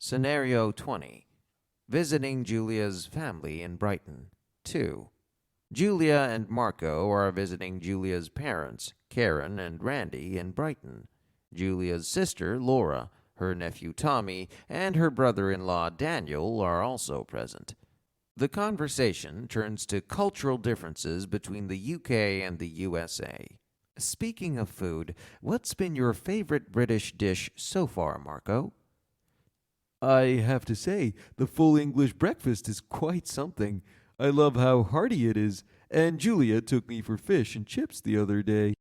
Scenario 20. Visiting Julia's family in Brighton. 2. Julia and Marco are visiting Julia's parents, Karen and Randy, in Brighton. Julia's sister, Laura, her nephew Tommy, and her brother-in-law Daniel are also present. The conversation turns to cultural differences between the UK and the USA. Speaking of food, what's been your favorite British dish so far, Marco? I have to say, the full English breakfast is quite something. I love how hearty it is, and Julia took me for fish and chips the other day.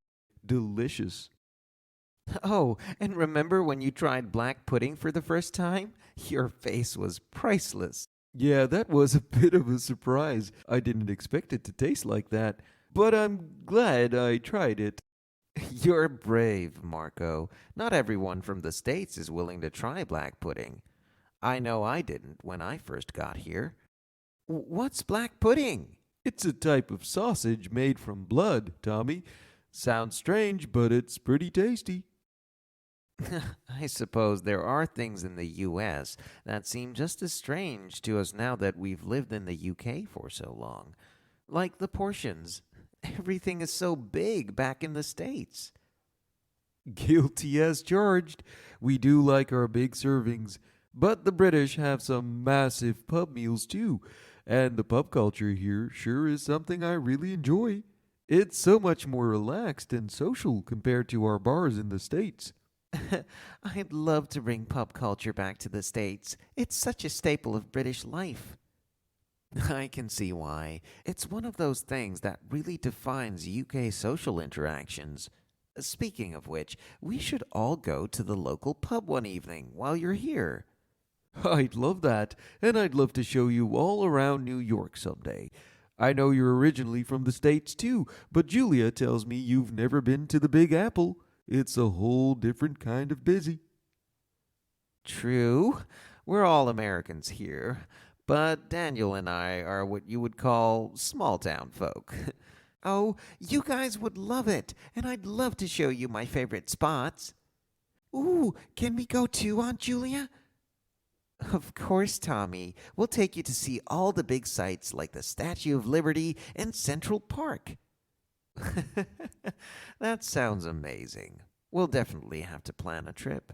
Delicious. Oh, and remember when you tried black pudding for the first time? Your face was priceless. Yeah, that was a bit of a surprise. I didn't expect it to taste like that, but I'm glad I tried it. You're brave, Marco. Not everyone from the States is willing to try black pudding. I know I didn't when I first got here. What's black pudding? It's a type of sausage made from blood, Tommy. Sounds strange, but it's pretty tasty. I suppose there are things in the U.S. that seem just as strange to us now that we've lived in the U.K. for so long. Like the portions. Everything is so big back in the States. Guilty as charged. We do like our big servings. But the British have some massive pub meals too. And the pub culture here sure is something I really enjoy. It's so much more relaxed and social compared to our bars in the States. I'd love to bring pub culture back to the States. It's such a staple of British life. I can see why. It's one of those things that really defines UK social interactions. Speaking of which, we should all go to the local pub one evening while you're here. I'd love that, and I'd love to show you all around New York someday. I know you're originally from the States too, but Julia tells me you've never been to the Big Apple. It's a whole different kind of busy. True. We're all Americans here, but Daniel and I are what you would call small-town folk. Oh, you guys would love it, and I'd love to show you my favorite spots. Ooh, can we go too, Aunt Julia? Of course, Tommy. We'll take you to see all the big sights like the Statue of Liberty and Central Park. That sounds amazing. We'll definitely have to plan a trip.